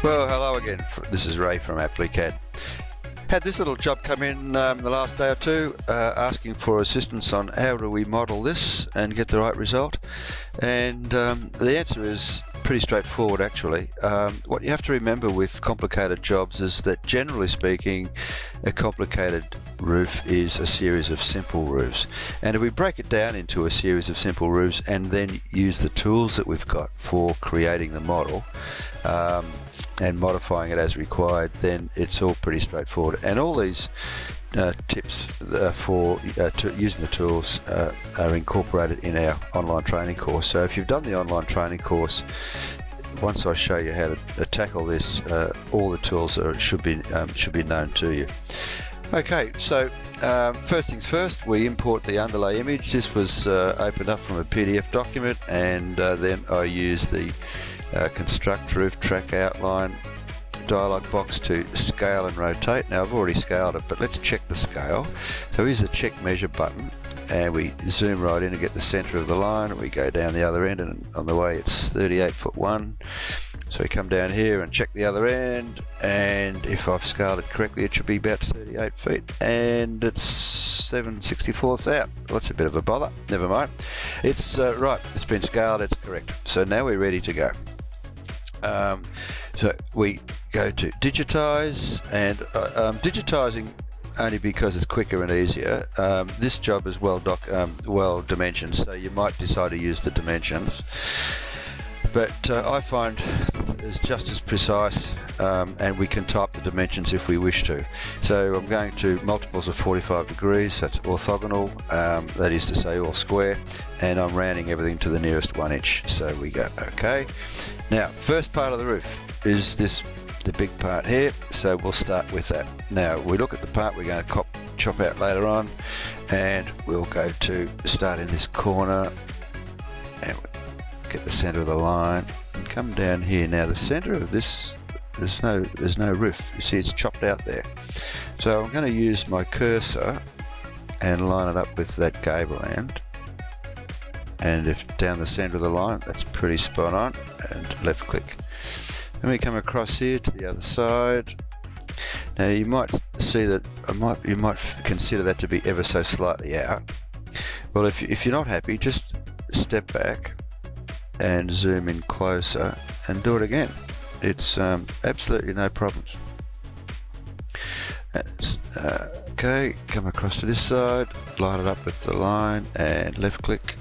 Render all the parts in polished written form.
Well, hello again. This is Ray from AppliCad. Had this little job come in the last day or two, asking for assistance on how do we model this and get the right result. And the answer is pretty straightforward, actually. What you have to remember with complicated jobs is that, generally speaking, a complicated roof is a series of simple roofs. And if we break it down into a series of simple roofs and then use the tools that we've got for creating the model, and modifying it as required, then it's all pretty straightforward. And all these tips for using the tools are incorporated in our online training course. So if you've done the online training course, once I show you how to tackle this, all the tools should be known to you. Okay, so first things first, we import the underlay image. This was opened up from a PDF document, and then I use the construct roof track outline dialog box to scale and rotate. Now I've already scaled it, but let's check the scale. So here's the check measure button, and we zoom right in and get the center of the line, and we go down the other end, and on the way it's 38'1". So we come down here and check the other end, and if I've scaled it correctly, it should be about 38 feet, and it's 7/64 out. Well, that's a bit of a bother. Never mind. It's right, it's been scaled, it's correct. So now we're ready to go. So we go to Digitize, and digitizing only because it's quicker and easier. This job is well dimensioned, so you might decide to use the dimensions, but I find it's just as precise, and we can type the dimensions if we wish to. So I'm going to multiples of 45 degrees, that's orthogonal, that is to say all square, and I'm rounding everything to the nearest 1 inch. So we go OK. Now, first part of the roof is the big part here, so we'll start with that. Now we look at the part we're going to chop out later on, and we'll go to start in this corner and get the center of the line and come down here. Now the center of this, there's no roof, you see it's chopped out there. So I'm going to use my cursor and line it up with that gable end, and if down the center of the line, that's pretty spot on, and left click. Then we come across here to the other side. Now you might see that you might consider that to be ever so slightly out. Well, if you're not happy, just step back and zoom in closer and do it again. It's absolutely no problems. Okay, come across to this side, line it up with the line, and left click,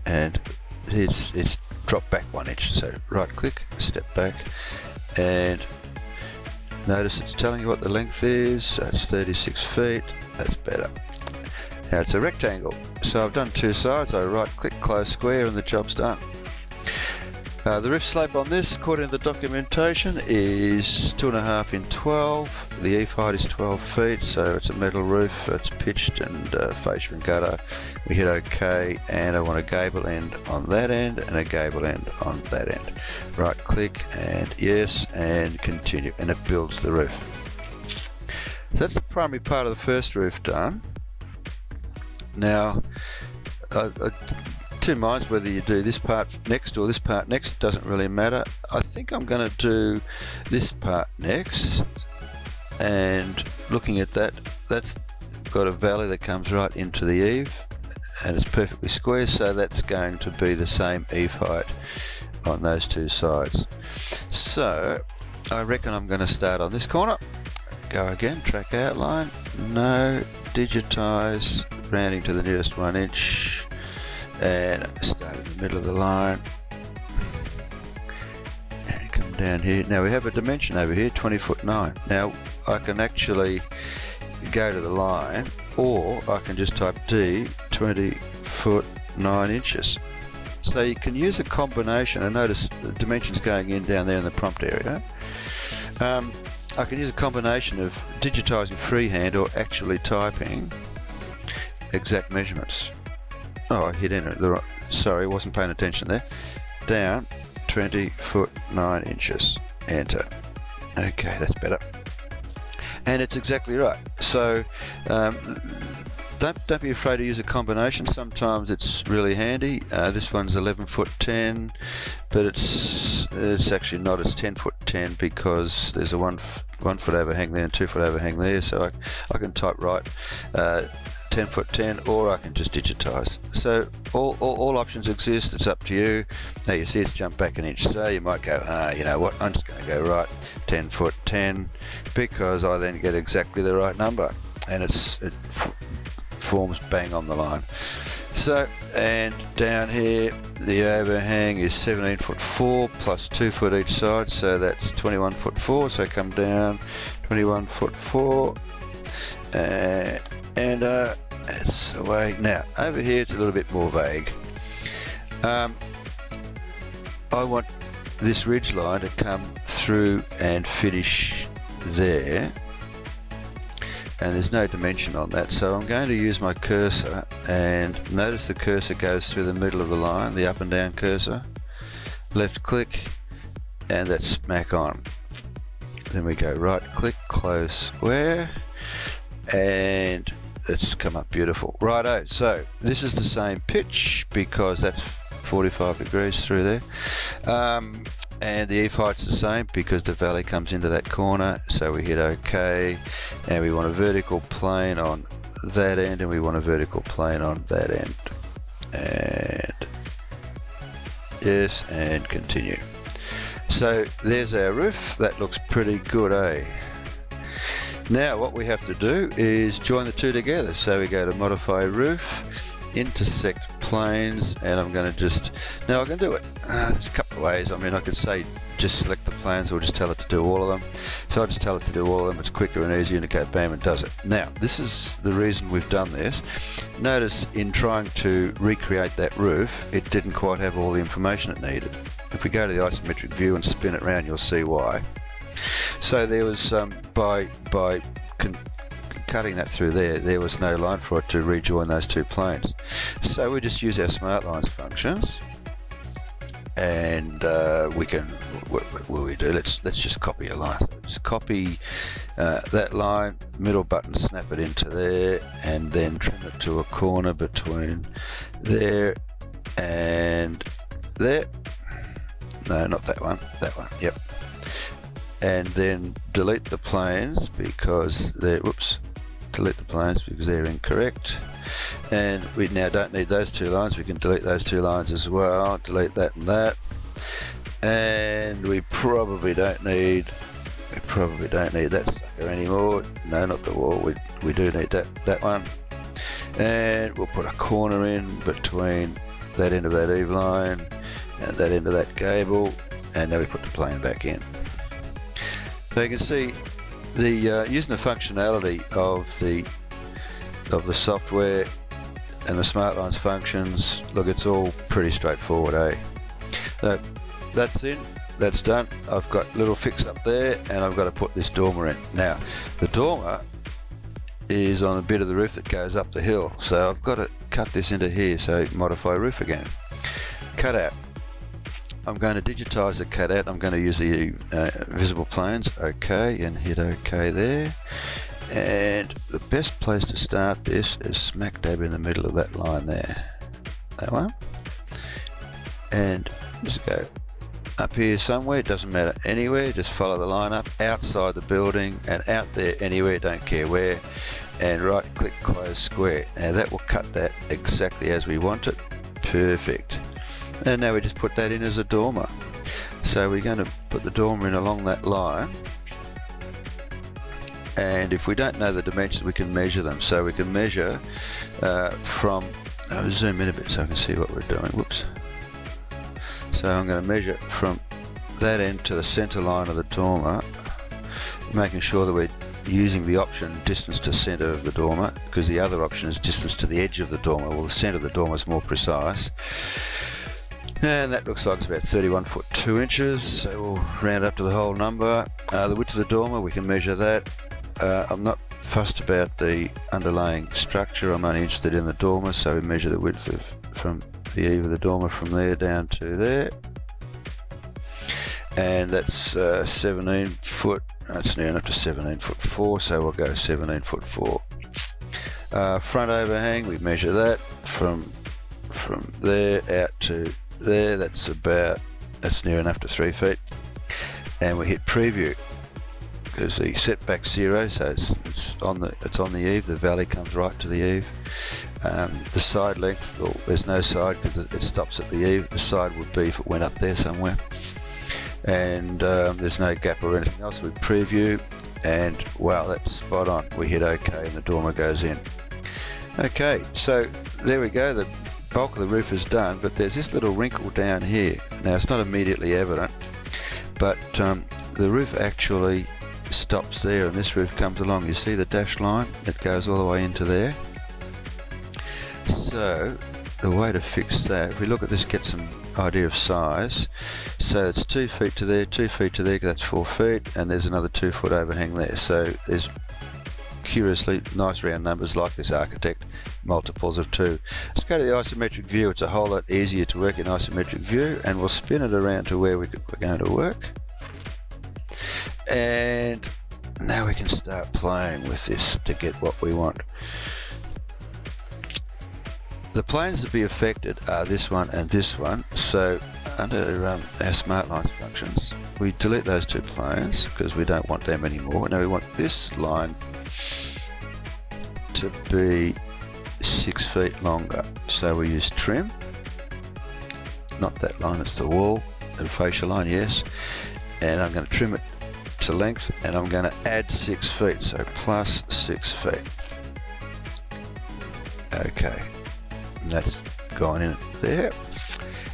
and it's dropped back 1 inch. So right click, step back, and notice it's telling you what the length is. That's 36 feet. That's better. Now it's a rectangle, so I've done two sides. I right click, close square, and the job's done. The roof slope on this, according to the documentation, is 2.5 in 12. The eave height is 12 feet, so it's a metal roof. It's pitched and fascia and gutter. We hit OK, and I want a gable end on that end and a gable end on that end. Right click and yes, and continue, and it builds the roof. So that's the primary part of the first roof done. Now, two minds whether you do this part next or this part next, doesn't really matter. I think I'm going to do this part next, and looking at that, that's got a valley that comes right into the eave, and it's perfectly square, so that's going to be the same eave height on those two sides. So I reckon I'm going to start on this corner. Go again, track outline, no, digitize, rounding to the nearest 1 inch, and start in the middle of the line and come down here. Now we have a dimension over here, 20'9". Now I can actually go to the line, or I can just type D, 20'9". So you can use a combination, and notice the dimensions going in down there in the prompt area. I can use a combination of digitizing freehand or actually typing exact measurements. Oh, I hit enter. Sorry, wasn't paying attention there. Down 20'9". Enter. Okay, that's better. And it's exactly right. So Don't be afraid to use a combination. Sometimes it's really handy. This one's 11 foot 10, but it's actually not. It's 10 foot 10 because there's a one foot overhang there and 2 foot overhang there. So I can type right 10 foot 10, or I can just digitize. So all options exist. It's up to you. Now you see it's jumped back an inch. So you might go, you know what? I'm just going to go right 10 foot 10 because I then get exactly the right number, and it forms bang on the line. So, and down here the overhang is 17 foot 4 plus 2 foot each side, so that's 21 foot 4. So come down 21 foot 4, and that's the way. Now over here it's a little bit more vague. I want this ridge line to come through and finish there, and there's no dimension on that, so I'm going to use my cursor, and notice the cursor goes through the middle of the line, the up and down cursor. Left click, and that's smack on. Then we go right click, close square, and it's come up beautiful. Righto, so this is the same pitch because that's 45 degrees through there. And the eve height's the same because the valley comes into that corner, so we hit OK, and we want a vertical plane on that end, and we want a vertical plane on that end, and yes, and continue. So there's our roof. That looks pretty good, eh? Now what we have to do is join the two together, so we go to modify roof, intersect planes, and I'm going to just, now I can do it, there's a couple of ways. I mean, I could say just select the planes or just tell it to do all of them. So I just tell it to do all of them. It's quicker and easier, and it goes bam and does it. Now this is the reason we've done this. Notice in trying to recreate that roof, it didn't quite have all the information it needed. If we go to the isometric view and spin it around, you'll see why. So there was by cutting that through there was no line for it to rejoin those two planes. So we just use our Smartlines functions, and we can, what will we do? Let's just copy a line. So just copy that line, middle button, snap it into there, and then trim it to a corner between there and there. No, not that one. That one. Yep. And then delete the planes because they're, delete the planes because they're incorrect. And we now don't need those two lines. We can delete those two lines as well. Delete that and that. And we probably don't need that sucker anymore. No, not the wall. We do need that one. And we'll put a corner in between that end of that eve line and that end of that gable, and then we put the plane back in. So you can see the using the functionality of the software and the Smartlines functions. Look, it's all pretty straightforward, eh? So that's in, that's done. I've got little fix up there, and I've got to put this dormer in. Now the dormer is on a bit of the roof that goes up the hill, so I've got to cut this into here. So modify roof again, cut out. I'm going to digitize the cutout. I'm going to use the visible planes. OK, and hit OK there. And the best place to start this is smack dab in the middle of that line there. That one. And just go up here somewhere. It doesn't matter anywhere. Just follow the line up outside the building and out there anywhere. Don't care where. And right click, close square. Now that will cut that exactly as we want it. Perfect. And now we just put that in as a dormer. So we're going to put the dormer in along that line, and if we don't know the dimensions, we can measure them. So we can measure from, I'll zoom in a bit so I can see what we're doing. Whoops. So I'm going to measure from that end to the center line of the dormer, making sure that we're using the option distance to center of the dormer, because the other option is distance to the edge of the dormer. Well, the center of the dormer is more precise. And that looks like it's about 31 foot 2 inches, so we'll round up to the whole number. The width of the dormer, we can measure that. I'm not fussed about the underlying structure, I'm only interested in the dormer, so we measure the width from the eave of the dormer from there down to there. And that's 17 foot, that's near enough to 17 foot 4, so we'll go 17 foot 4. Front overhang, we measure that from there out to there. That's near enough to 3 feet, and we hit preview because the setback's 0, so it's on the eave. The valley comes right to the eave. The side length, well, there's no side because it stops at the eave. The side would be if it went up there somewhere, and there's no gap or anything else. We preview, and wow, that's spot on. We hit OK and the dormer goes in. Okay, so there we go. The bulk of the roof is done, but there's this little wrinkle down here. Now it's not immediately evident, but the roof actually stops there, and this roof comes along. You see the dashed line? It goes all the way into there. So the way to fix that, if we look at this, get some idea of size. So it's 2 feet to there, 2 feet to there, that's 4 feet, and there's another 2 foot overhang there. So there's, curiously, nice round numbers like this architect, multiples of 2. Let's go to the isometric view. It's a whole lot easier to work in isometric view, and we'll spin it around to where we're going to work. And now we can start playing with this to get what we want. The planes to be affected are this one and this one. So under our Smartlines functions, we delete those 2 planes because we don't want them anymore. Now we want this line to be 6 feet longer. So we use trim, not that line, it's the wall, the fascia line, yes. And I'm going to trim it to length, and I'm going to add 6 feet, so plus 6 feet. Okay, and that's gone in there.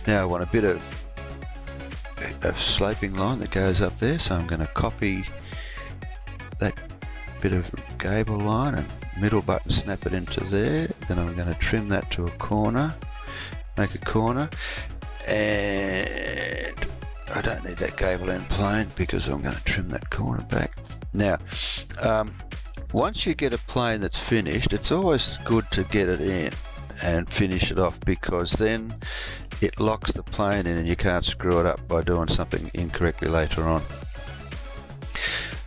Now I want a bit of a sloping line that goes up there, so I'm going to copy that bit of gable line and middle button snap it into there. Then I'm going to trim that to a corner, make a corner, and I don't need that gable end plane because I'm going to trim that corner back. Now, once you get a plane that's finished, it's always good to get it in and finish it off, because then it locks the plane in and you can't screw it up by doing something incorrectly later on.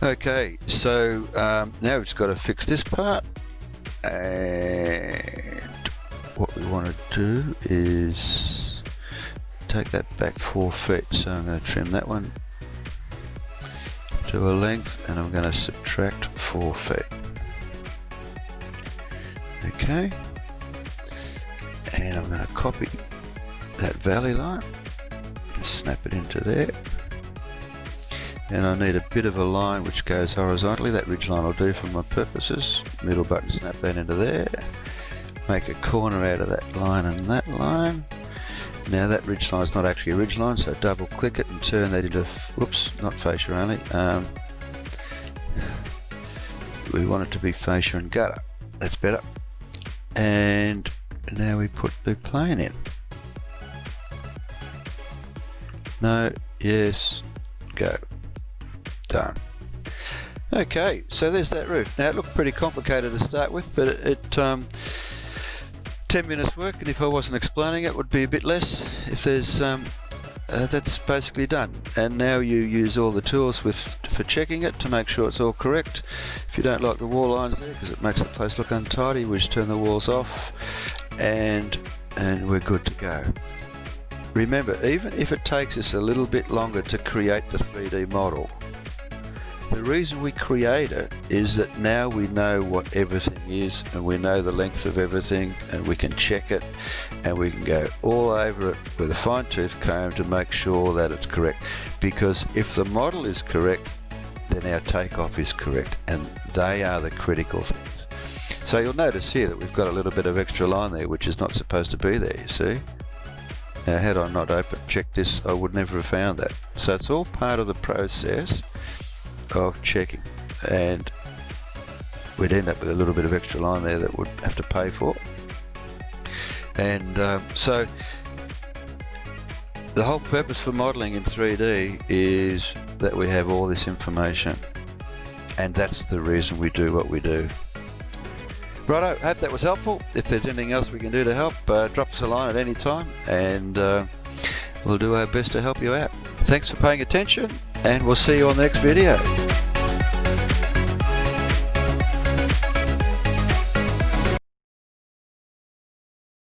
Okay, so now we've just got to fix this part, and what we want to do is take that back 4 feet. So I'm going to trim that one to a length, and I'm going to subtract 4 feet. Okay, and I'm going to copy that valley line and snap it into there. And I need a bit of a line which goes horizontally. That ridge line will do for my purposes. Middle button, snap that into there. Make a corner out of that line and that line. Now that ridge line is not actually a ridge line, so double click it and turn that into, whoops, not fascia only. We want it to be fascia and gutter. That's better. And now we put the plane in. No, yes, go. Done. Okay, so there's that roof. Now it looked pretty complicated to start with, but it 10 minutes work, and if I wasn't explaining it would be a bit less. If there's that's basically done, and now you use all the tools for checking it to make sure it's all correct. If you don't like the wall lines there because it makes the place look untidy, we just turn the walls off, and we're good to go. Remember, even if it takes us a little bit longer to create the 3D model, the reason we create it is that now we know what everything is, and we know the length of everything, and we can check it, and we can go all over it with a fine-tooth comb to make sure that it's correct. Because if the model is correct, then our takeoff is correct, and they are the critical things. So you'll notice here that we've got a little bit of extra line there which is not supposed to be there, you see. Now had I not checked this, I would never have found that. So it's all part of the process of checking, and we'd end up with a little bit of extra line there that we'd have to pay for. And so the whole purpose for modelling in 3D is that we have all this information, and that's the reason we do what we do. Righto, hope that was helpful. If there's anything else we can do to help, drop us a line at any time, and we'll do our best to help you out. Thanks for paying attention, and we'll see you on the next video.